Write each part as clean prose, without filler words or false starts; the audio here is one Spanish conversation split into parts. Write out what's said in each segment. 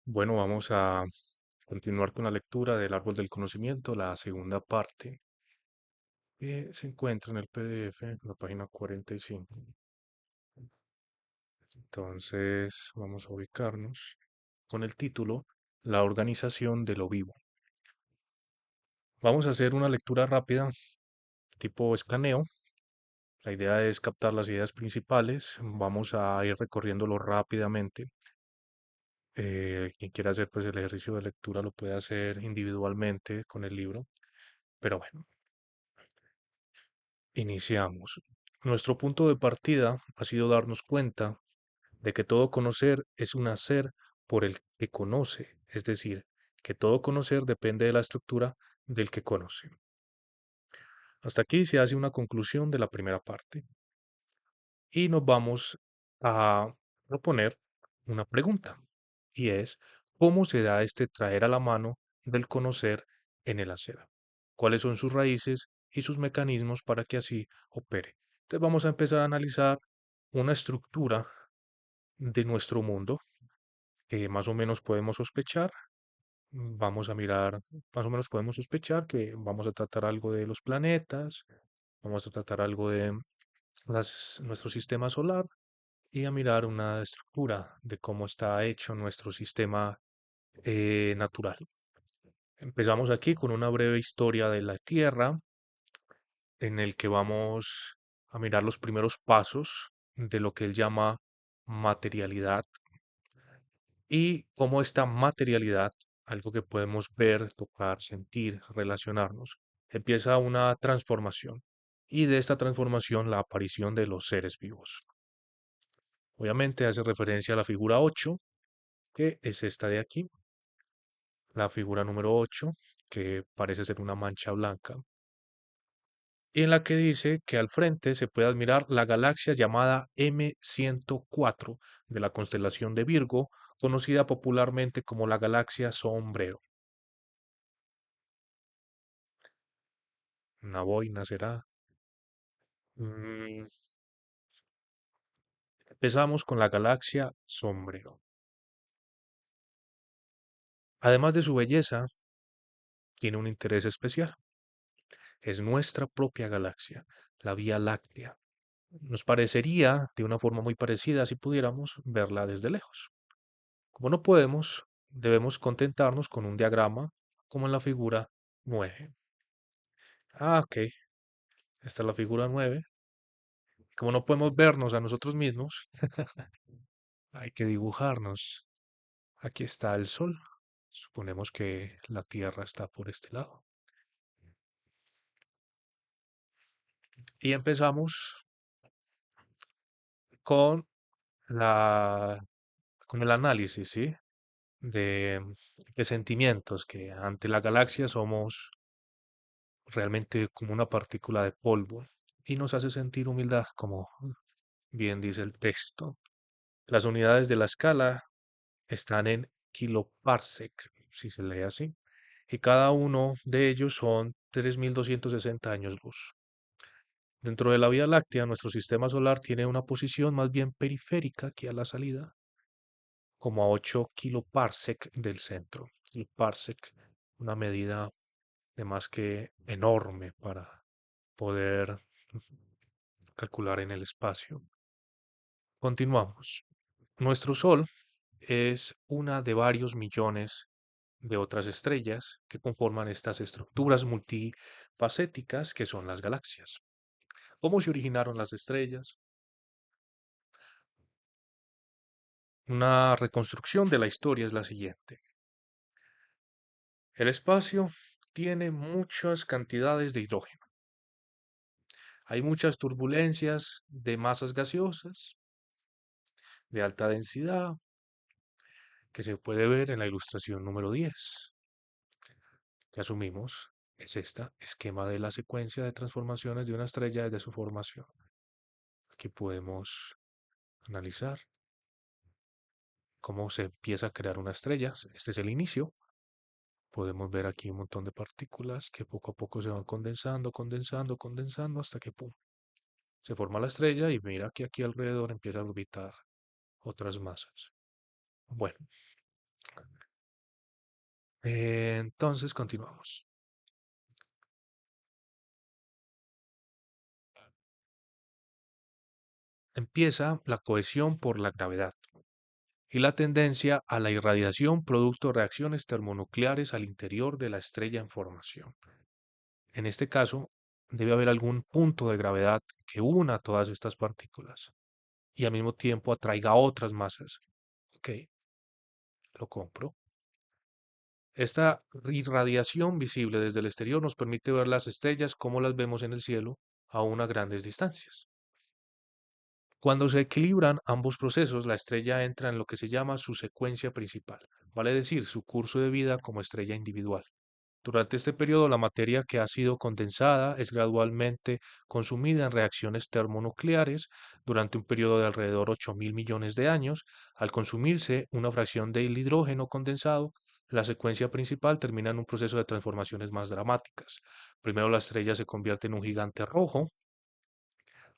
Bueno, vamos a continuar con la lectura del Árbol del Conocimiento, la segunda parte, que se encuentra en el PDF, en la página 45. Entonces, vamos a ubicarnos con el título La organización de lo vivo. Vamos a hacer una lectura rápida, tipo escaneo. La idea es captar las ideas principales. Vamos a ir recorriéndolo rápidamente. Quien quiera hacer pues el ejercicio de lectura lo puede hacer individualmente con el libro. Pero bueno, iniciamos. Nuestro punto de partida ha sido darnos cuenta de que todo conocer es un hacer por el que conoce, es decir, que todo conocer depende de la estructura del que conoce. Hasta aquí se hace una conclusión de la primera parte y nos vamos a proponer una pregunta y es, ¿cómo se da este traer a la mano del conocer en el hacer? ¿Cuáles son sus raíces y sus mecanismos para que así opere? Entonces vamos a empezar a analizar una estructura de nuestro mundo que más o menos podemos sospechar. Vamos a mirar, más o menos podemos sospechar que vamos a tratar algo de los planetas, vamos a tratar algo de nuestro sistema solar y a mirar una estructura de cómo está hecho nuestro sistema natural. Empezamos aquí con una breve historia de la Tierra, en el que vamos a mirar los primeros pasos de lo que él llama materialidad y cómo esta materialidad, algo que podemos ver, tocar, sentir, relacionarnos, empieza una transformación y de esta transformación la aparición de los seres vivos. Obviamente hace referencia a la figura 8, que es esta de aquí, la figura número 8, que parece ser una mancha blanca, y en la que dice que al frente se puede admirar la galaxia llamada M104 de la constelación de Virgo, conocida popularmente como la galaxia Sombrero. Una boina será. Mm, Empezamos con la galaxia Sombrero. Además de su belleza, tiene un interés especial. Es nuestra propia galaxia, la Vía Láctea. Nos parecería de una forma muy parecida si pudiéramos verla desde lejos. Como no podemos, debemos contentarnos con un diagrama como en la figura 9. Ok, esta es la figura 9. Como no podemos vernos a nosotros mismos, hay que dibujarnos. Aquí está el Sol. Suponemos que la Tierra está por este lado. Y empezamos con la, con el análisis, ¿sí? De, de sentimientos, que ante la galaxia somos realmente como una partícula de polvo y nos hace sentir humildad, como bien dice el texto. Las unidades de la escala están en kiloparsec, si se lee así, y cada uno de ellos son 3260 años luz. Dentro de la Vía Láctea, nuestro sistema solar tiene una posición más bien periférica que a la salida, como a 8 kiloparsec del centro. El parsec, una medida de más que enorme para poder calcular en el espacio. Continuamos. Nuestro Sol es una de varios millones de otras estrellas que conforman estas estructuras multifacéticas que son las galaxias. ¿Cómo se originaron las estrellas? Una reconstrucción de la historia es la siguiente. El espacio tiene muchas cantidades de hidrógeno. Hay muchas turbulencias de masas gaseosas de alta densidad que se puede ver en la ilustración número 10, que asumimos es esta esquema de la secuencia de transformaciones de una estrella desde su formación. Aquí podemos analizar cómo se empieza a crear una estrella. Este es el inicio. Podemos ver aquí un montón de partículas que poco a poco se van condensando, condensando, condensando hasta que ¡pum! Se forma la estrella y mira que aquí alrededor empieza a orbitar otras masas. Bueno, Entonces, continuamos. Empieza la cohesión por la gravedad y la tendencia a la irradiación producto de reacciones termonucleares al interior de la estrella en formación. En este caso, debe haber algún punto de gravedad que una todas estas partículas y al mismo tiempo atraiga otras masas. Ok, lo compro. Esta irradiación visible desde el exterior nos permite ver las estrellas como las vemos en el cielo, aún a grandes distancias. Cuando se equilibran ambos procesos, la estrella entra en lo que se llama su secuencia principal, vale decir, su curso de vida como estrella individual. Durante este periodo, la materia que ha sido condensada es gradualmente consumida en reacciones termonucleares durante un periodo de alrededor 8.000 millones de años. Al consumirse una fracción del hidrógeno condensado, la secuencia principal termina en un proceso de transformaciones más dramáticas. Primero la estrella se convierte en un gigante rojo,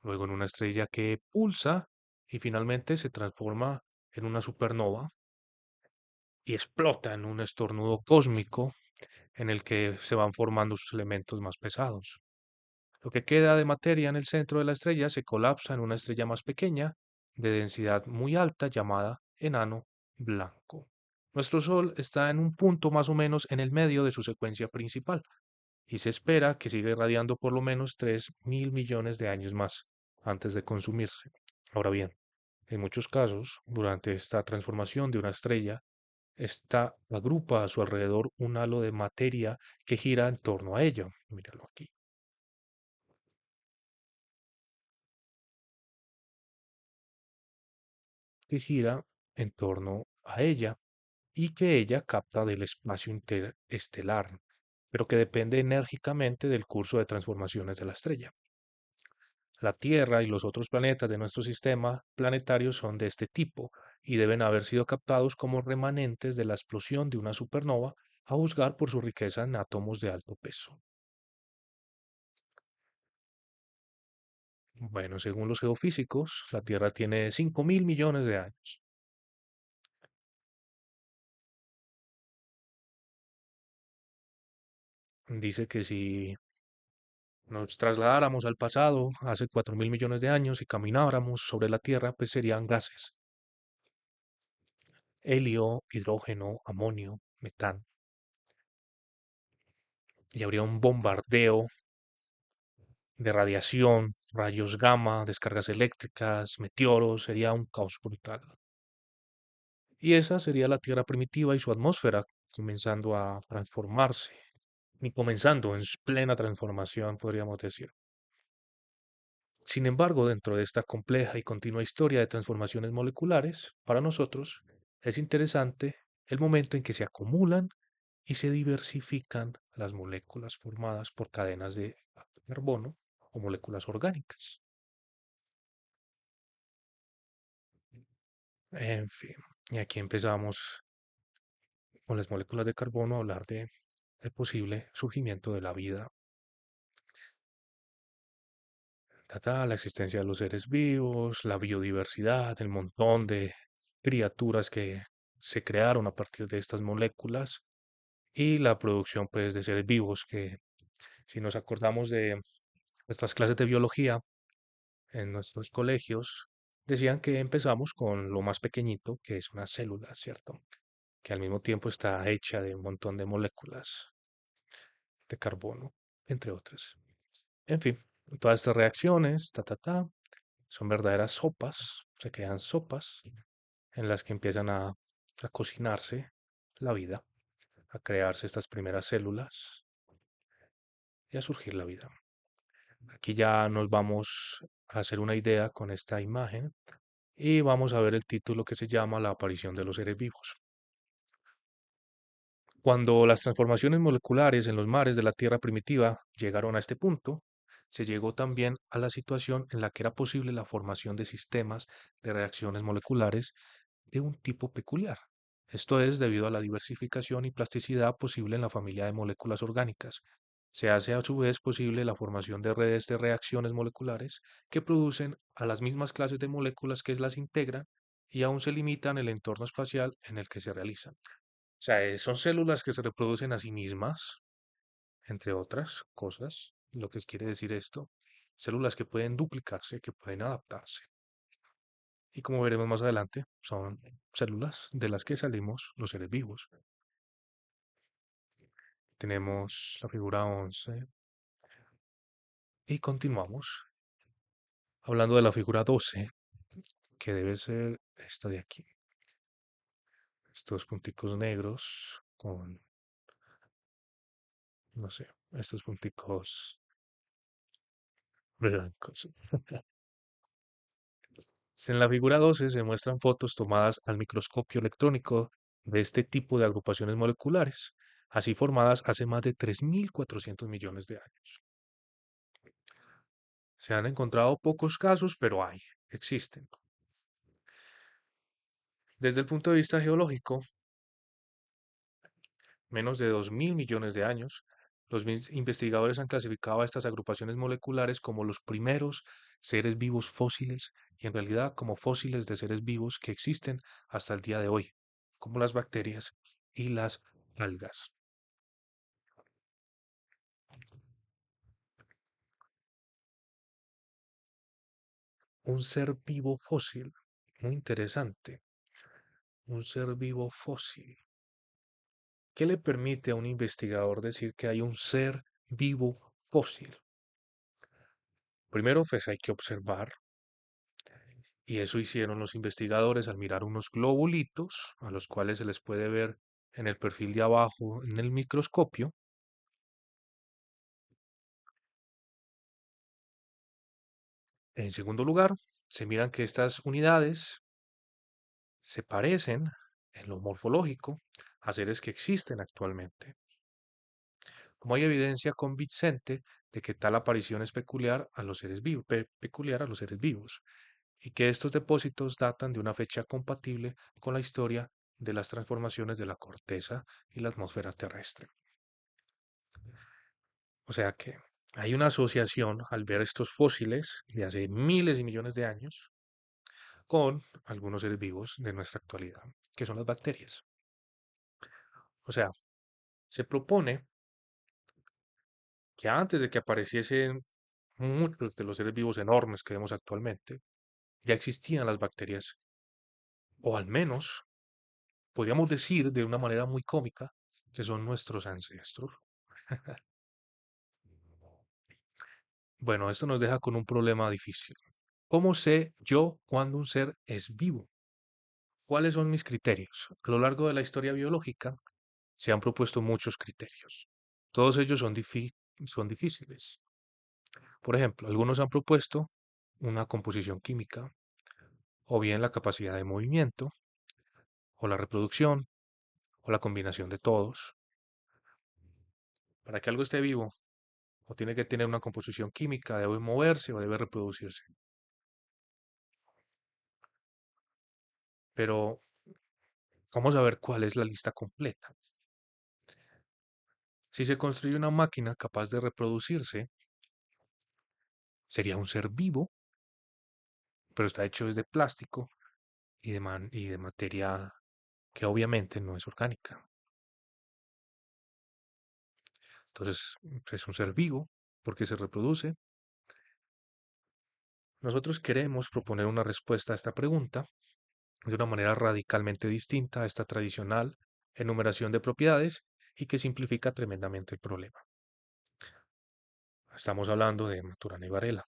luego en una estrella que pulsa y finalmente se transforma en una supernova y explota en un estornudo cósmico en el que se van formando sus elementos más pesados. Lo que queda de materia en el centro de la estrella se colapsa en una estrella más pequeña, de densidad muy alta, llamada enano blanco. Nuestro Sol está en un punto más o menos en el medio de su secuencia principal y se espera que siga irradiando por lo menos 3.000 millones de años más antes de consumirse. Ahora bien, en muchos casos, durante esta transformación de una estrella, esta agrupa a su alrededor un halo de materia que gira en torno a ella. Míralo aquí. Que gira en torno a ella y que ella capta del espacio interestelar, pero que depende enérgicamente del curso de transformaciones de la estrella. La Tierra y los otros planetas de nuestro sistema planetario son de este tipo y deben haber sido captados como remanentes de la explosión de una supernova, a juzgar por su riqueza en átomos de alto peso. Bueno, según los geofísicos, la Tierra tiene 5.000 millones de años. Dice que si nos trasladáramos al pasado, hace 4.000 millones de años, y camináramos sobre la Tierra, pues serían gases: helio, hidrógeno, amonio, metano. Y habría un bombardeo de radiación, rayos gamma, descargas eléctricas, meteoros, sería un caos brutal. Y esa sería la Tierra primitiva y su atmósfera comenzando a transformarse, ni comenzando en plena transformación, podríamos decir. Sin embargo, dentro de esta compleja y continua historia de transformaciones moleculares, para nosotros es interesante el momento en que se acumulan y se diversifican las moléculas formadas por cadenas de carbono o moléculas orgánicas. En fin, y aquí empezamos con las moléculas de carbono a hablar de el posible surgimiento de la vida, la existencia de los seres vivos, la biodiversidad, el montón de criaturas que se crearon a partir de estas moléculas y la producción, pues, de seres vivos que, si nos acordamos de nuestras clases de biología en nuestros colegios, decían que empezamos con lo más pequeñito, que es una célula, ¿cierto? Que al mismo tiempo está hecha de un montón de moléculas de carbono, entre otras. En fin, todas estas reacciones, son verdaderas sopas, se crean sopas en las que empiezan a cocinarse la vida, a crearse estas primeras células y a surgir la vida. Aquí ya nos vamos a hacer una idea con esta imagen y vamos a ver el título, que se llama La aparición de los seres vivos. Cuando las transformaciones moleculares en los mares de la Tierra primitiva llegaron a este punto, se llegó también a la situación en la que era posible la formación de sistemas de reacciones moleculares de un tipo peculiar. Esto es debido a la diversificación y plasticidad posible en la familia de moléculas orgánicas. Se hace a su vez posible la formación de redes de reacciones moleculares que producen a las mismas clases de moléculas que las integran, y aún se limitan el entorno espacial en el que se realizan. O sea, son células que se reproducen a sí mismas, entre otras cosas. Lo que quiere decir esto, células que pueden duplicarse, que pueden adaptarse. Y como veremos más adelante, son células de las que salimos los seres vivos. Tenemos la figura 11 y continuamos hablando de la figura 12, que debe ser esta de aquí. Estos punticos negros con, no sé, estos punticos blancos. En la figura 12 se muestran fotos tomadas al microscopio electrónico de este tipo de agrupaciones moleculares, así formadas hace más de 3.400 millones de años. Se han encontrado pocos casos, pero existen. Desde el punto de vista geológico, menos de 2.000 millones de años, los investigadores han clasificado a estas agrupaciones moleculares como los primeros seres vivos fósiles y en realidad como fósiles de seres vivos que existen hasta el día de hoy, como las bacterias y las algas. Un ser vivo fósil, muy interesante, un ser vivo fósil. ¿Qué le permite a un investigador decir que hay un ser vivo fósil? Primero, pues hay que observar. Y eso hicieron los investigadores al mirar unos globulitos a los cuales se les puede ver en el perfil de abajo en el microscopio. En segundo lugar, se miran que estas unidades se parecen en lo morfológico a seres que existen actualmente. Como hay evidencia convincente de que tal aparición es peculiar a los seres vivos, peculiar a los seres vivos, y que estos depósitos datan de una fecha compatible con la historia de las transformaciones de la corteza y la atmósfera terrestre. O sea que hay una asociación al ver estos fósiles de hace miles y millones de años con algunos seres vivos de nuestra actualidad, que son las bacterias. O sea, se propone que antes de que apareciesen muchos de los seres vivos enormes que vemos actualmente, ya existían las bacterias, o al menos podríamos decir de una manera muy cómica que son nuestros ancestros. Bueno, esto nos deja con un problema difícil. ¿Cómo sé yo cuándo un ser es vivo? ¿Cuáles son mis criterios? A lo largo de la historia biológica se han propuesto muchos criterios. Todos ellos son difíciles. Por ejemplo, algunos han propuesto una composición química, o bien la capacidad de movimiento, o la reproducción, o la combinación de todos. Para que algo esté vivo, o tiene que tener una composición química, debe moverse o debe reproducirse. Pero, ¿cómo saber cuál es la lista completa? Si se construye una máquina capaz de reproducirse, sería un ser vivo, pero está hecho desde plástico y de materia que obviamente no es orgánica. Entonces, es un ser vivo porque se reproduce. Nosotros queremos proponer una respuesta a esta pregunta de una manera radicalmente distinta a esta tradicional enumeración de propiedades y que simplifica tremendamente el problema. Estamos hablando de Maturana y Varela.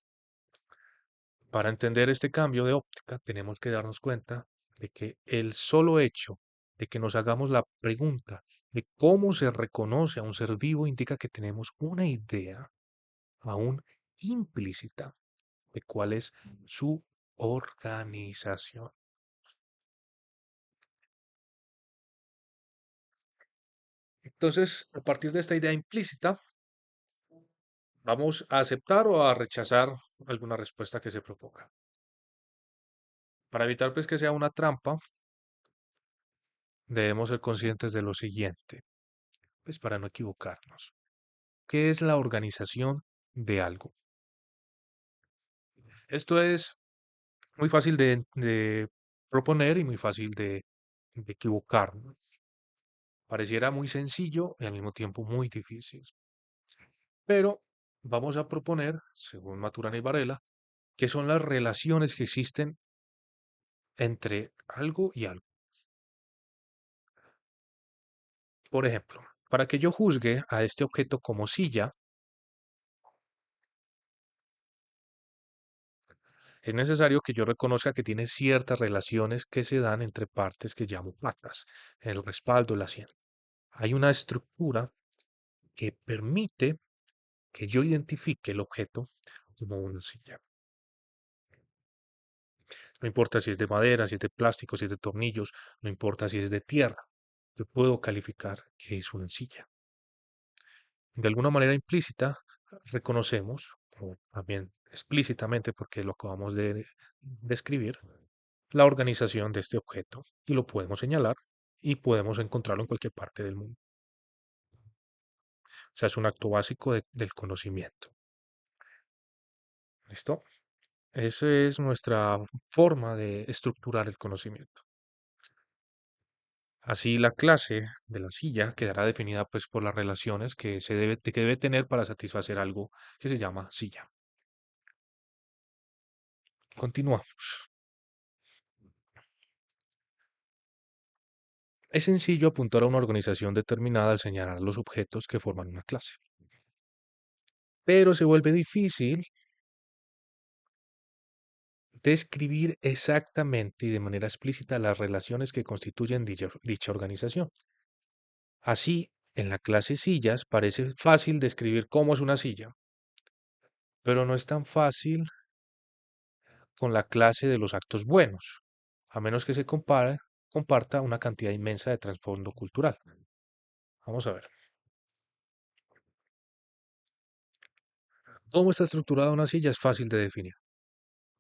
Para entender este cambio de óptica, tenemos que darnos cuenta de que el solo hecho de que nos hagamos la pregunta de cómo se reconoce a un ser vivo indica que tenemos una idea aún implícita de cuál es su organización. Entonces, a partir de esta idea implícita, vamos a aceptar o a rechazar alguna respuesta que se proponga. Para evitar pues que sea una trampa, debemos ser conscientes de lo siguiente, pues para no equivocarnos. ¿Qué es la organización de algo? Esto es muy fácil de proponer y muy fácil de equivocarnos. Pareciera muy sencillo y al mismo tiempo muy difícil. Pero vamos a proponer, según Maturana y Varela, qué son las relaciones que existen entre algo y algo. Por ejemplo, para que yo juzgue a este objeto como silla, es necesario que yo reconozca que tiene ciertas relaciones que se dan entre partes que llamo patas, el respaldo, el asiento. Hay una estructura que permite que yo identifique el objeto como una silla. No importa si es de madera, si es de plástico, si es de tornillos, no importa si es de tierra. Yo puedo calificar que es una silla. De alguna manera implícita, reconocemos, o también explícitamente porque lo acabamos de describir, la organización de este objeto y lo podemos señalar y podemos encontrarlo en cualquier parte del mundo. O sea, es un acto básico del conocimiento. ¿Listo? Esa es nuestra forma de estructurar el conocimiento. Así la clase de la silla quedará definida pues por las relaciones que debe tener para satisfacer algo que se llama silla. Continuamos. Es sencillo apuntar a una organización determinada al señalar los objetos que forman una clase, pero se vuelve difícil describir exactamente y de manera explícita las relaciones que constituyen dicha organización. Así, en la clase sillas parece fácil describir cómo es una silla, pero no es tan fácil con la clase de los actos buenos, a menos que se comparta una cantidad inmensa de trasfondo cultural. Vamos a ver. ¿Cómo está estructurada una silla? Es fácil de definir.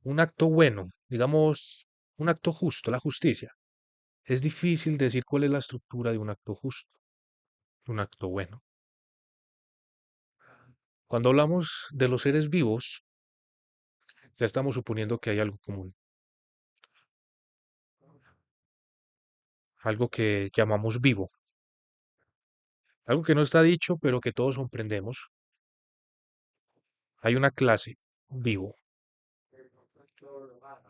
Un acto bueno, digamos, un acto justo, la justicia. Es difícil decir cuál es la estructura de un acto justo, un acto bueno. Cuando hablamos de los seres vivos, ya estamos suponiendo que hay algo común, algo que llamamos vivo, algo que no está dicho, pero que todos comprendemos. Hay una clase, vivo.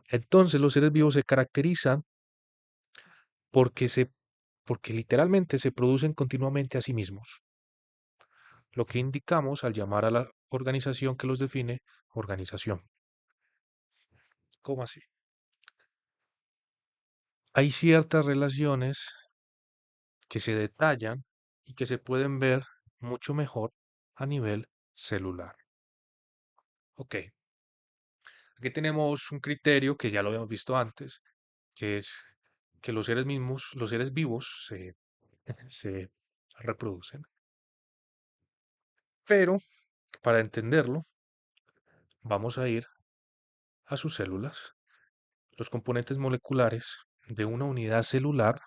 Entonces los seres vivos se caracterizan porque porque literalmente se producen continuamente a sí mismos, lo que indicamos al llamar a la organización que los define organización. ¿Cómo así? Hay ciertas relaciones que se detallan y que se pueden ver mucho mejor a nivel celular. Ok, aquí tenemos un criterio que ya lo habíamos visto antes, que es que los seres mismos, los seres vivos se reproducen. Pero para entenderlo, vamos a ir a sus células. Los componentes moleculares de una unidad celular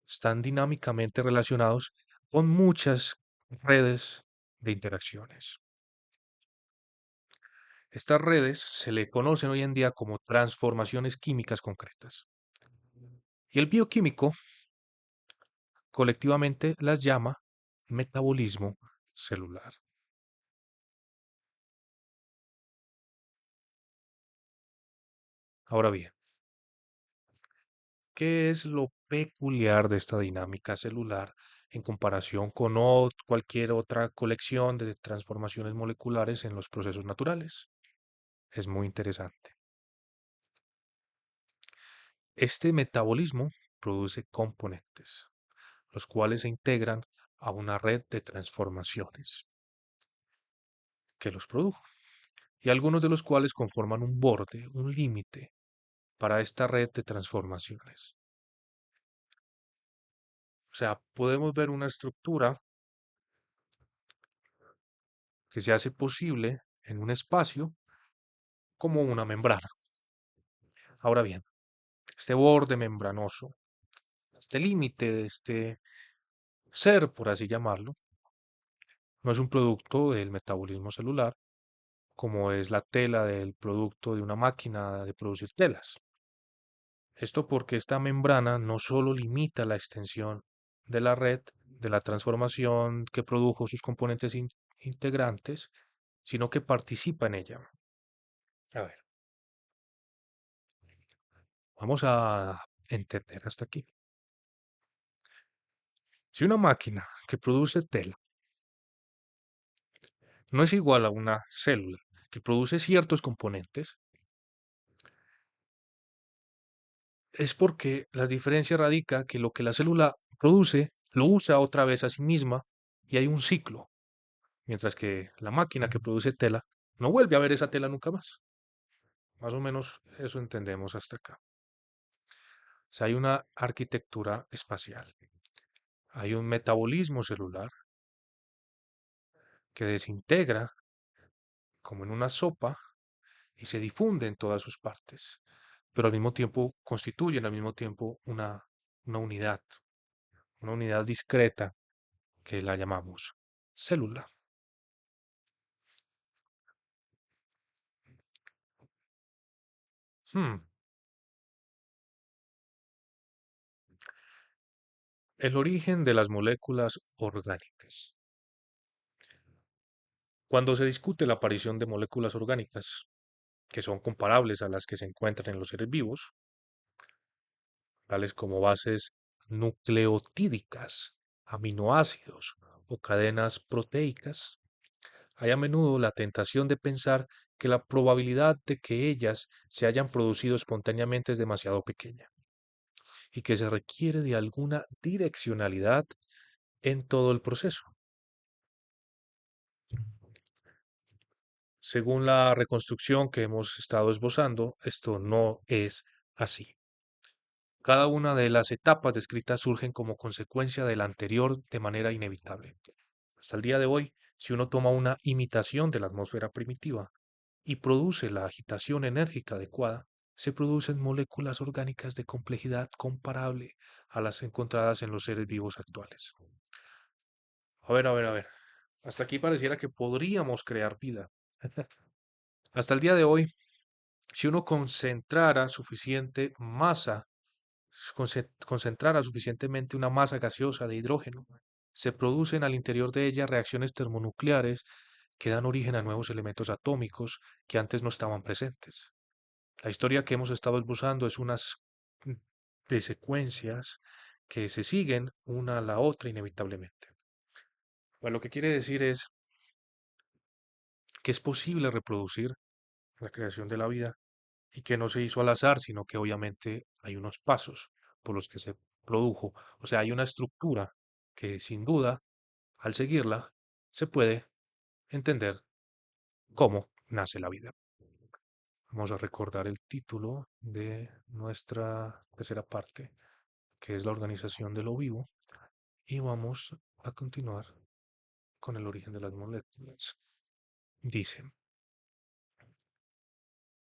están dinámicamente relacionados con muchas redes de interacciones. Estas redes se le conocen hoy en día como transformaciones químicas concretas. Y el bioquímico colectivamente las llama metabolismo celular. Ahora bien, ¿qué es lo peculiar de esta dinámica celular en comparación con cualquier otra colección de transformaciones moleculares en los procesos naturales? Es muy interesante. Este metabolismo produce componentes, los cuales se integran a una red de transformaciones que los produjo, y algunos de los cuales conforman un borde, un límite para esta red de transformaciones. O sea, podemos ver una estructura que se hace posible en un espacio como una membrana. Ahora bien, este borde membranoso, este límite de este ser, por así llamarlo, no es un producto del metabolismo celular, como es la tela del producto de una máquina de producir telas. Esto porque esta membrana no solo limita la extensión de la red, de la transformación que produjo sus componentes integrantes, sino que participa en ella. A ver, vamos a entender hasta aquí. Si una máquina que produce tela no es igual a una célula que produce ciertos componentes, es porque la diferencia radica que lo que la célula produce lo usa otra vez a sí misma y hay un ciclo, mientras que la máquina que produce tela no vuelve a ver esa tela nunca más. Más o menos eso entendemos hasta acá. O sea, hay una arquitectura espacial, hay un metabolismo celular que desintegra como en una sopa y se difunde en todas sus partes, pero al mismo tiempo constituyen al mismo tiempo una una unidad discreta que la llamamos célula. Hmm, El origen de las moléculas orgánicas. Cuando se discute la aparición de moléculas orgánicas que son comparables a las que se encuentran en los seres vivos, tales como bases nucleotídicas, aminoácidos o cadenas proteicas, hay a menudo la tentación de pensar que la probabilidad de que ellas se hayan producido espontáneamente es demasiado pequeña y que se requiere de alguna direccionalidad en todo el proceso. Según la reconstrucción que hemos estado esbozando, esto no es así. Cada una de las etapas descritas surgen como consecuencia de la anterior de manera inevitable. Hasta el día de hoy, si uno toma una imitación de la atmósfera primitiva y produce la agitación enérgica adecuada, se producen moléculas orgánicas de complejidad comparable a las encontradas en los seres vivos actuales. A ver. Hasta aquí pareciera que podríamos crear vida. Hasta el día de hoy, si uno concentrara suficiente masa, concentrara suficientemente una masa gaseosa de hidrógeno, se producen al interior de ella reacciones termonucleares que dan origen a nuevos elementos atómicos que antes no estaban presentes. La historia que hemos estado esbozando es unas mm, de secuencias que se siguen una a la otra inevitablemente. Pues lo que quiere decir es que es posible reproducir la creación de la vida y que no se hizo al azar, sino que obviamente hay unos pasos por los que se produjo. O sea, hay una estructura que sin duda, al seguirla, se puede entender cómo nace la vida. Vamos a recordar el título de nuestra tercera parte, que es la organización de lo vivo, y vamos a continuar con el origen de las moléculas. Dice,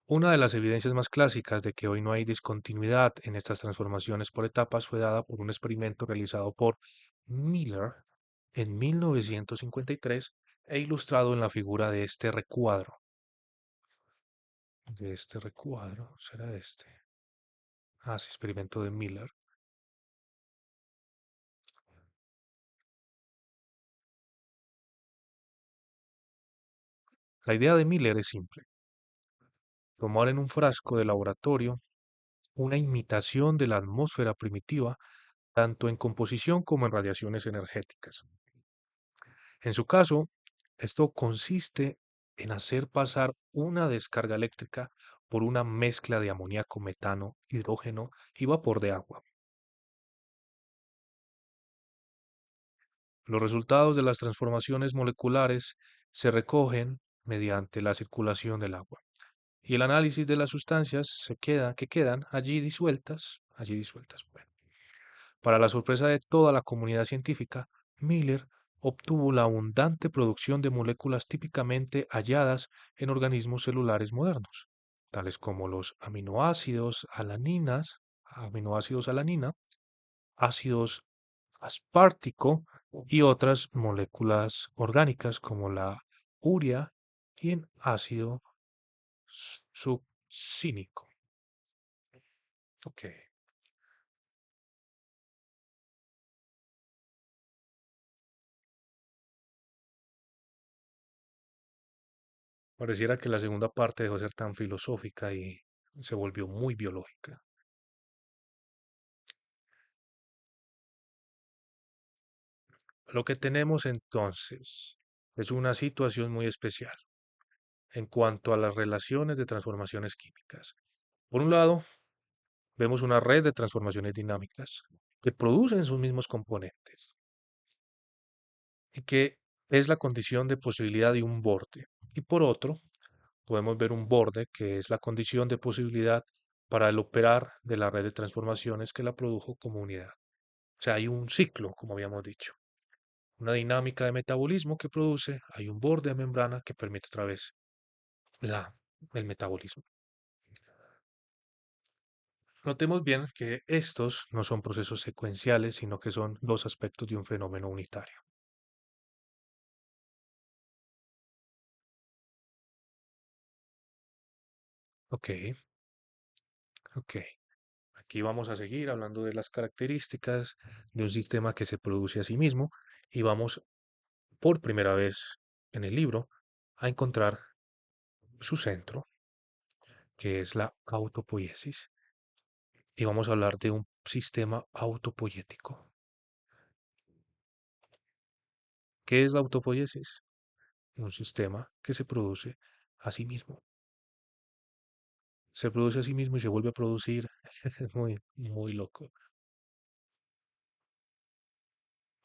una de las evidencias más clásicas de que hoy no hay discontinuidad en estas transformaciones por etapas fue dada por un experimento realizado por Miller en 1953 e ilustrado en la figura de este recuadro. De este recuadro, será este. Ah, sí, experimento de Miller. La idea de Miller es simple: tomar en un frasco de laboratorio una imitación de la atmósfera primitiva, tanto en composición como en radiaciones energéticas. En su caso, esto consiste en hacer pasar una descarga eléctrica por una mezcla de amoníaco, metano, hidrógeno y vapor de agua. Los resultados de las transformaciones moleculares se recogen mediante la circulación del agua y el análisis de las sustancias que quedan allí disueltas. Bueno, para la sorpresa de toda la comunidad científica, Miller obtuvo la abundante producción de moléculas típicamente halladas en organismos celulares modernos, tales como los aminoácidos alanina, ácidos aspartico y otras moléculas orgánicas como la urea y el ácido succínico. Ok. Pareciera que la segunda parte dejó de ser tan filosófica y se volvió muy biológica. Lo que tenemos entonces es una situación muy especial en cuanto a las relaciones de transformaciones químicas. Por un lado, vemos una red de transformaciones dinámicas que producen sus mismos componentes y que es la condición de posibilidad de un borde. Y por otro, podemos ver un borde que es la condición de posibilidad para el operar de la red de transformaciones que la produjo como unidad. O sea, hay un ciclo, como habíamos dicho, una dinámica de metabolismo que produce, hay un borde de membrana que permite otra vez la, el metabolismo. Notemos bien que estos no son procesos secuenciales, sino que son dos aspectos de un fenómeno unitario. Ok, ok. Aquí vamos a seguir hablando de las características de un sistema que se produce a sí mismo y vamos por primera vez en el libro a encontrar su centro, que es la autopoiesis. Y vamos a hablar de un sistema autopoiético. ¿Qué es la autopoiesis? Un sistema que se produce a sí mismo. Se produce a sí mismo y se vuelve a producir. Es muy, muy loco.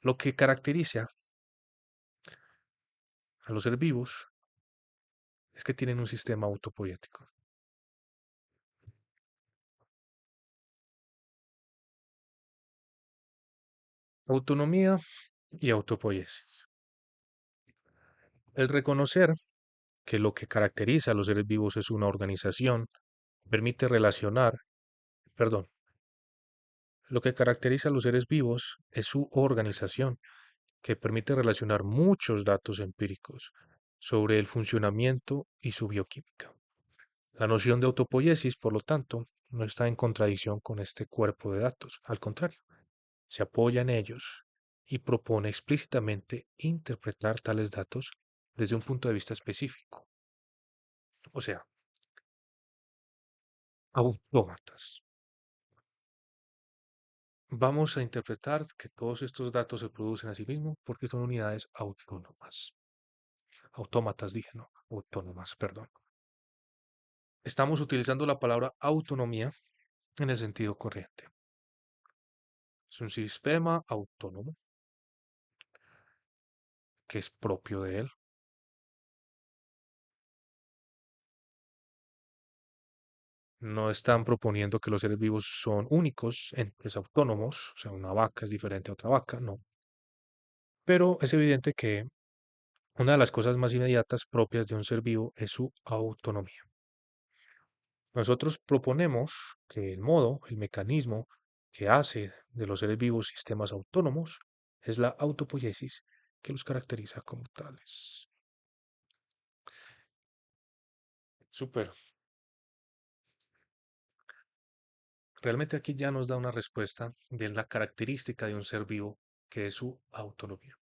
Lo que caracteriza a los seres vivos es que tienen un sistema autopoiético. Autonomía y autopoiesis. El reconocer que lo que caracteriza a los seres vivos es una organización permite relacionar, perdón, lo que caracteriza a los seres vivos es su organización, que permite relacionar muchos datos empíricos sobre el funcionamiento y su bioquímica. La noción de autopoiesis, por lo tanto, no está en contradicción con este cuerpo de datos, al contrario, se apoya en ellos y propone explícitamente interpretar tales datos desde un punto de vista específico, o sea, autómatas. Vamos a interpretar que todos estos datos se producen a sí mismos porque son unidades autónomas. Autómatas, dije, no, autónomas, perdón. Estamos utilizando la palabra autonomía en el sentido corriente. Es un sistema autónomo que es propio de él. No están proponiendo que los seres vivos son únicos, entes autónomos, o sea, una vaca es diferente a otra vaca, no. Pero es evidente que una de las cosas más inmediatas propias de un ser vivo es su autonomía. Nosotros proponemos que el modo, el mecanismo que hace de los seres vivos sistemas autónomos es la autopoiesis que los caracteriza como tales. Súper. Realmente aquí ya nos da una respuesta de la característica de un ser vivo que es su autonomía.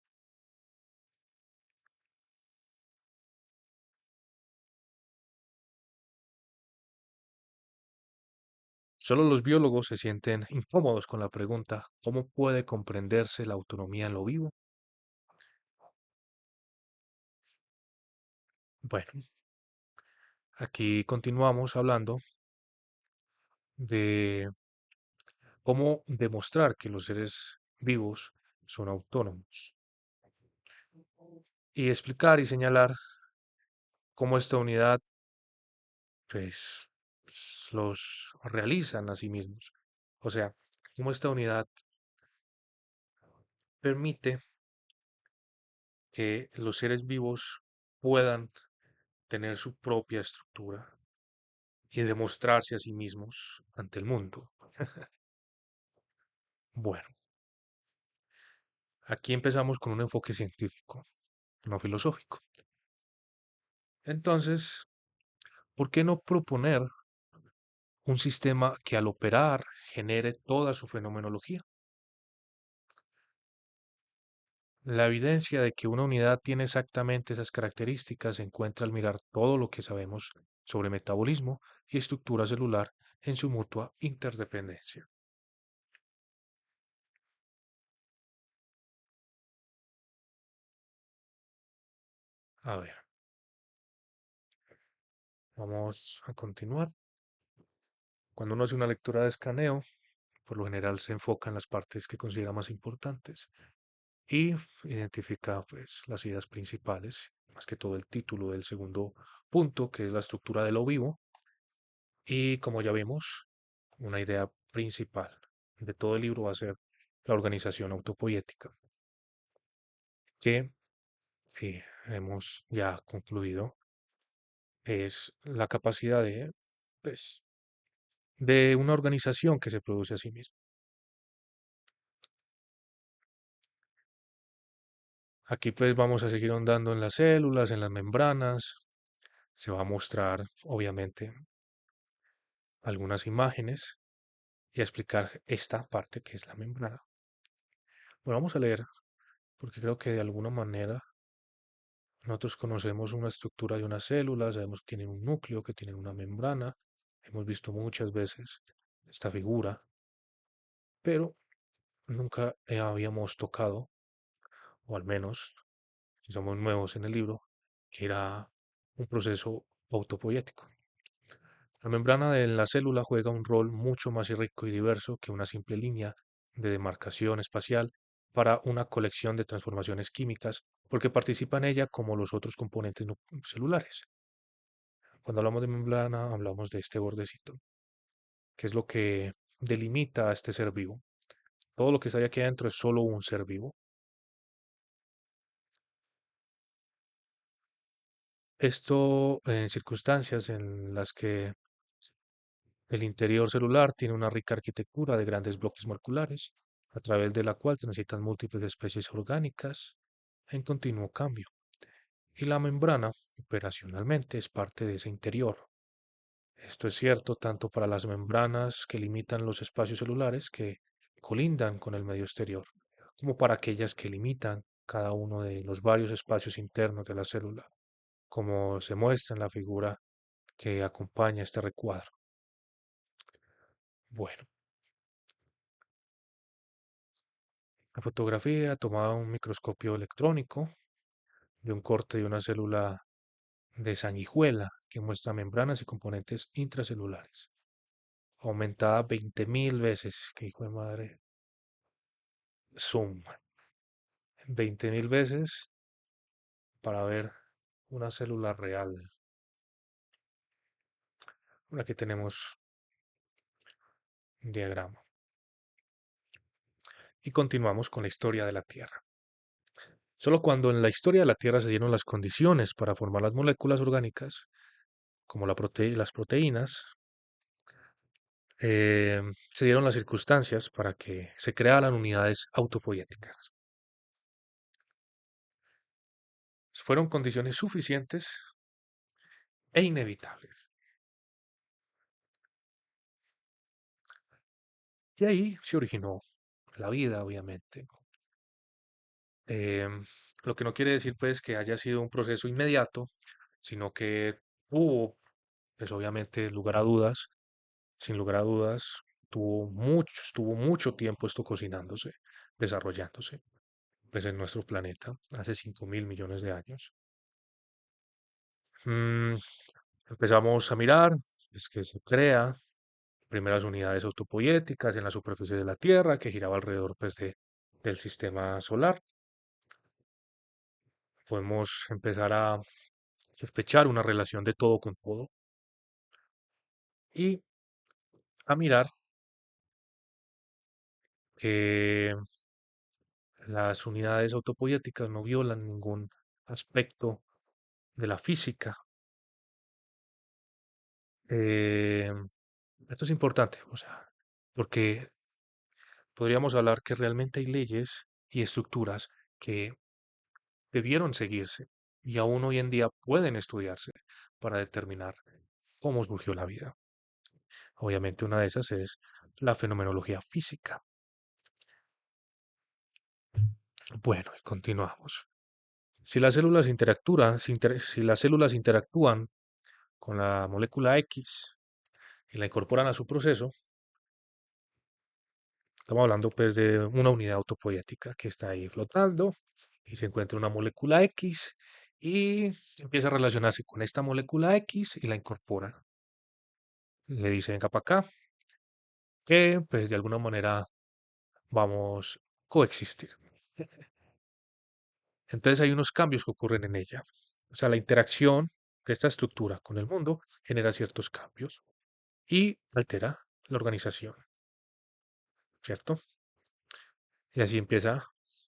Solo los biólogos se sienten incómodos con la pregunta, ¿cómo puede comprenderse la autonomía en lo vivo? Bueno, aquí continuamos hablando de cómo demostrar que los seres vivos son autónomos y explicar y señalar cómo esta unidad pues los realizan a sí mismos. O sea, cómo esta unidad permite que los seres vivos puedan tener su propia estructura y demostrarse a sí mismos ante el mundo. Bueno, aquí empezamos con un enfoque científico, no filosófico. Entonces, ¿por qué no proponer un sistema que al operar genere toda su fenomenología? La evidencia de que una unidad tiene exactamente esas características se encuentra al mirar todo lo que sabemos sobre metabolismo y estructura celular en su mutua interdependencia. A ver, vamos a continuar. Cuando uno hace una lectura de escaneo, por lo general se enfoca en las partes que considera más importantes y identifica pues las ideas principales, más que todo el título del segundo punto, que es la estructura de lo vivo, y como ya vimos, una idea principal de todo el libro va a ser la organización autopoética, que si hemos ya concluido es la capacidad de, pues, de una organización que se produce a sí misma. Aquí pues vamos a seguir ahondando en las células, en las membranas. Se va a mostrar, obviamente, algunas imágenes y a explicar esta parte que es la membrana. Bueno, vamos a leer, porque creo que de alguna manera nosotros conocemos una estructura de una célula, sabemos que tienen un núcleo, que tienen una membrana. Hemos visto muchas veces esta figura, pero nunca habíamos tocado, o al menos si somos nuevos en el libro, que era un proceso autopoético. La membrana de la célula juega un rol mucho más rico y diverso que una simple línea de demarcación espacial para una colección de transformaciones químicas, porque participa en ella como los otros componentes celulares. Cuando hablamos de membrana, hablamos de este bordecito, que es lo que delimita a este ser vivo. Todo lo que está aquí adentro es solo un ser vivo. Esto en circunstancias en las que el interior celular tiene una rica arquitectura de grandes bloques moleculares, a través de la cual transitan múltiples especies orgánicas en continuo cambio. Y la membrana, operacionalmente, es parte de ese interior. Esto es cierto tanto para las membranas que limitan los espacios celulares que colindan con el medio exterior, como para aquellas que limitan cada uno de los varios espacios internos de la célula, como se muestra en la figura que acompaña este recuadro. Bueno, la fotografía tomada a un microscopio electrónico de un corte de una célula de sanguijuela que muestra membranas y componentes intracelulares, aumentada 20.000 veces, que hijo de madre, zoom, 20.000 veces para ver una célula real. Bueno, aquí tenemos un diagrama. Y continuamos con la historia de la Tierra. Solo cuando en la historia de la Tierra se dieron las condiciones para formar las moléculas orgánicas, como las proteínas, se dieron las circunstancias para que se crearan unidades autopoéticas. Fueron condiciones suficientes e inevitables. Y ahí se originó la vida, obviamente. Em, lo que no quiere decir, pues, que haya sido un proceso inmediato, sino que hubo, pues, obviamente, lugar a dudas, sin lugar a dudas, estuvo mucho tiempo esto cocinándose, desarrollándose, pues, en nuestro planeta, hace 5.000 millones de años. Mm, empezamos a mirar, es que se crea primeras unidades autopoéticas en la superficie de la Tierra, que giraba alrededor, pues, del sistema solar. Podemos empezar a sospechar una relación de todo con todo y a mirar que las unidades autopoéticas no violan ningún aspecto de la física. Eh, Esto es importante, o sea, porque podríamos hablar que realmente hay leyes y estructuras que debieron seguirse y aún hoy en día pueden estudiarse para determinar cómo surgió la vida. Obviamente una de esas es la fenomenología física. Bueno, y continuamos. Si las células si las células interactúan con la molécula X y la incorporan a su proceso, estamos hablando pues de una unidad autopoética que está ahí flotando y se encuentra una molécula X y empieza a relacionarse con esta molécula X y la incorpora. Le dice, venga para acá, que pues de alguna manera vamos a coexistir. Entonces hay unos cambios que ocurren en ella. O sea, la interacción de esta estructura con el mundo genera ciertos cambios y altera la organización, ¿cierto? Y así empieza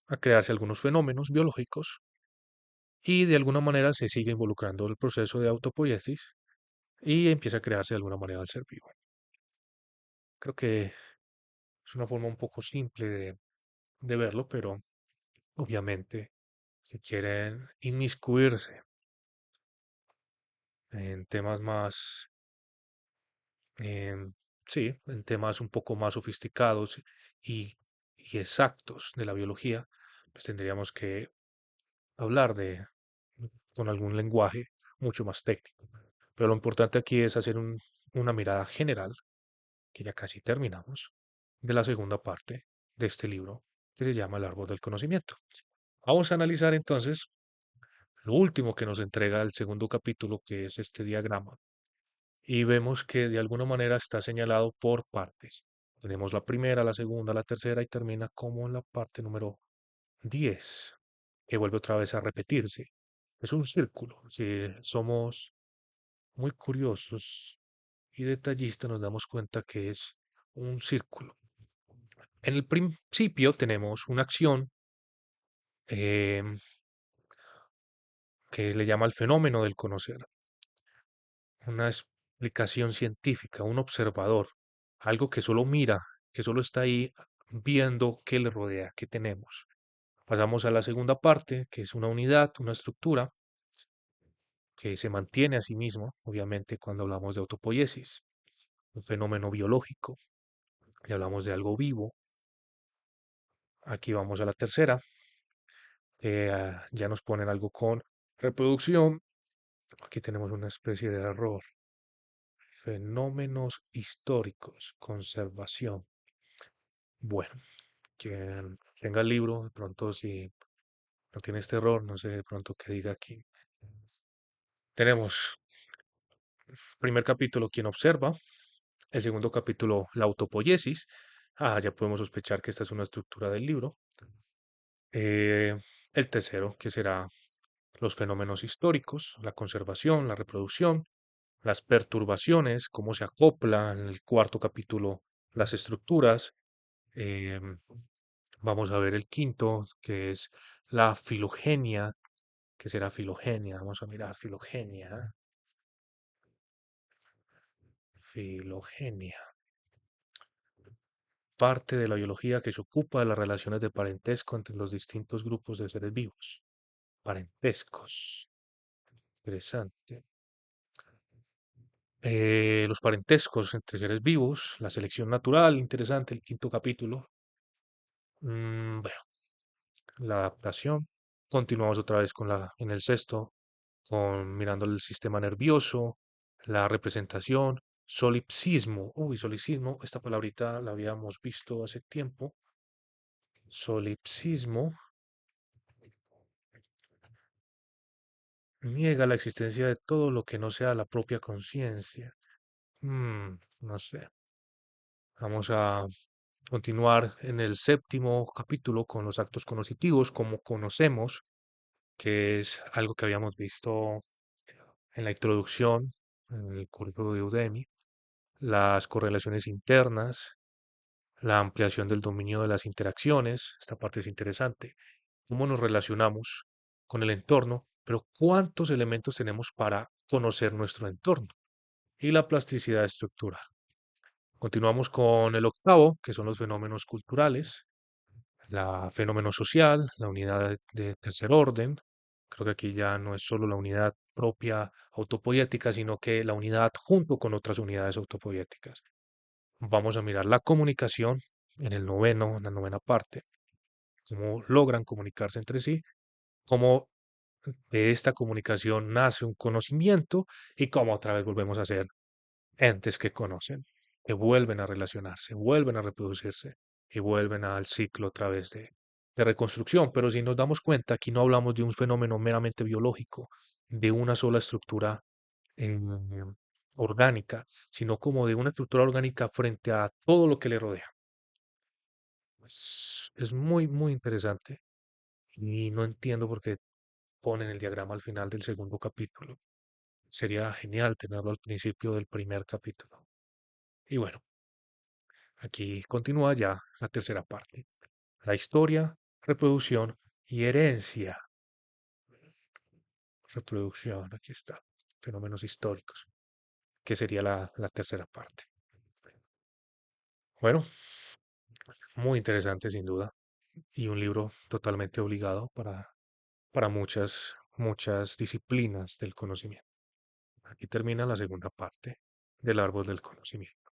a crearse algunos fenómenos biológicos y de alguna manera se sigue involucrando el proceso de autopoiesis y empieza a crearse de alguna manera el ser vivo. Creo que es una forma un poco simple de verlo, pero obviamente si quieren inmiscuirse en temas más, em, sí, en temas un poco más sofisticados y, y exactos de la biología, pues tendríamos que hablar con algún lenguaje mucho más técnico. Pero lo importante aquí es hacer una mirada general, que ya casi terminamos, de la segunda parte de este libro que se llama El árbol del conocimiento. Vamos a analizar entonces lo último que nos entrega el segundo capítulo, que es este diagrama, y vemos que de alguna manera está señalado por partes. Tenemos la primera, la segunda, la tercera y termina como en la parte número 10, que vuelve otra vez a repetirse. Es un círculo. Si somos muy curiosos y detallistas, nos damos cuenta que es un círculo. En el principio tenemos una acción em, que le llama el fenómeno del conocer, una explicación científica, un observador, algo que solo mira, que solo está ahí viendo qué le rodea, qué tenemos. Pasamos a la segunda parte, que es una unidad, una estructura que se mantiene a sí mismo, obviamente, cuando hablamos de autopoiesis, un fenómeno biológico, y hablamos de algo vivo. Aquí vamos a la tercera, que ya nos ponen algo con reproducción. Aquí tenemos una especie de error. Fenómenos históricos, conservación. Bueno, quien tenga el libro, de pronto si no tiene este error, no sé de pronto qué diga aquí. Tenemos primer capítulo, quien observa. El segundo capítulo, la autopoiesis. Ya podemos sospechar que esta es una estructura del libro. Eh, el tercero, que será los fenómenos históricos, la conservación, la reproducción, las perturbaciones, cómo se acoplan en el cuarto capítulo las estructuras. Em, Vamos a ver el quinto, que es la filogenia, que será filogenia. Vamos a mirar filogenia. Filogenia. Parte de la biología que se ocupa de las relaciones de parentesco entre los distintos grupos de seres vivos. Parentescos. Interesante. Los parentescos entre seres vivos, la selección natural, interesante, el quinto capítulo. Bueno, la adaptación. Continuamos otra vez en el sexto, mirando el sistema nervioso, la representación, solipsismo. Uy, solipsismo, esta palabrita la habíamos visto hace tiempo. Solipsismo niega la existencia de todo lo que no sea la propia conciencia. No sé. Vamos a continuar en el séptimo capítulo con los actos conoscitivos, como conocemos, que es algo que habíamos visto en la introducción, en el curso de Udemy, las correlaciones internas, la ampliación del dominio de las interacciones, esta parte es interesante, cómo nos relacionamos con el entorno, pero cuántos elementos tenemos para conocer nuestro entorno y la plasticidad estructural. Continuamos con el octavo, que son los fenómenos culturales, la fenómeno social, la unidad de tercer orden. Creo que aquí ya no es solo la unidad propia autopoética, sino que la unidad junto con otras unidades autopoéticas. Vamos a mirar la comunicación en el noveno, en la novena parte. cómo logran comunicarse entre sí, cómo de esta comunicación nace un conocimiento y cómo otra vez volvemos a ser entes que conocen, que vuelven a relacionarse, vuelven a reproducirse y vuelven al ciclo otra vez de reconstrucción. Pero si nos damos cuenta, aquí no hablamos de un fenómeno meramente biológico, de una sola estructura em, orgánica, sino como de una estructura orgánica frente a todo lo que le rodea. Es muy, muy interesante y no entiendo por qué ponen el diagrama al final del segundo capítulo. Sería genial tenerlo al principio del primer capítulo. Y bueno, aquí continúa ya la tercera parte. La historia, reproducción y herencia. Reproducción, aquí está. Fenómenos históricos, que sería la tercera parte. Bueno, muy interesante sin duda. Y un libro totalmente obligado para muchas, muchas disciplinas del conocimiento. Aquí termina la segunda parte del árbol del conocimiento.